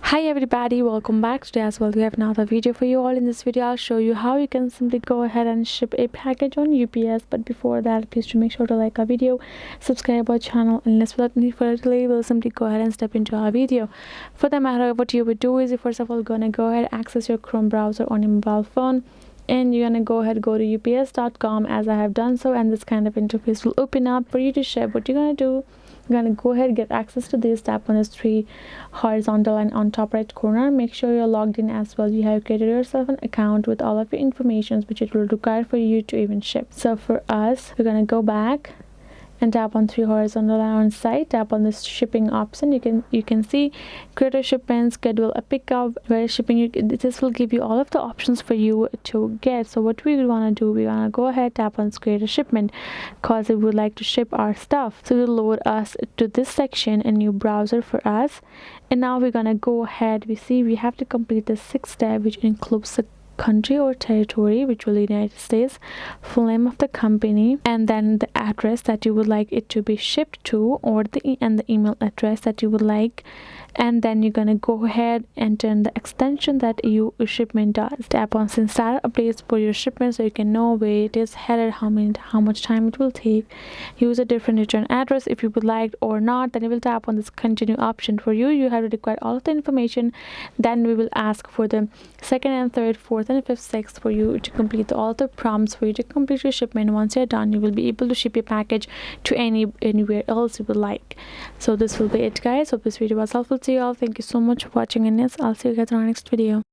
Hi everybody, welcome back. Today as well we have another video for you all. In this video I'll show you how you can simply go ahead and ship a package on UPS. But before that, please to make sure to like our video, subscribe our channel, and let's without any further delay we'll simply go ahead and step into our video. For the matter, what you would do is you first of all gonna go ahead, access your Chrome browser on your mobile phone, and you're gonna go ahead, go to ups.com as I have done so, and this kind of interface will open up for you to ship. What you're gonna do, you're gonna go ahead, get access to this, tap on this three horizontal line on top right corner. Make sure you're logged in as well. You have created yourself an account with all of your information which it will require for you to even ship. So for us, we're gonna go back and tap on three horizontal line on site, tap on this shipping option. You can see create a shipment, schedule a pickup, where shipping. This will give you all of the options for you to get. So what we want to do, we want to go ahead, tap on create a shipment, because we would like to ship our stuff. So it will load us to this section, a new browser for us. And now we're gonna go ahead, we see we have to complete the sixth step, which includes the country or territory, which will be United States, full name of the company, and then the address that you would like it to be shipped to, or the email address that you would like. And then you're gonna go ahead and enter the extension that your shipment does. Tap on since status updates for your shipment so you can know where it is headed, how much time it will take. Use a different return address if you would like or not. Then you will tap on this continue option. For you have to require all of the information. Then we will ask for the second and third, fourth and fifth, sixth for you to complete all the prompts for you to complete your shipment. Once you're done, you will be able to ship your package to anywhere else you would like. So this will be it, guys. Hope this video was helpful to you all. Thank you so much for watching, and yes, I'll see you guys in our next video.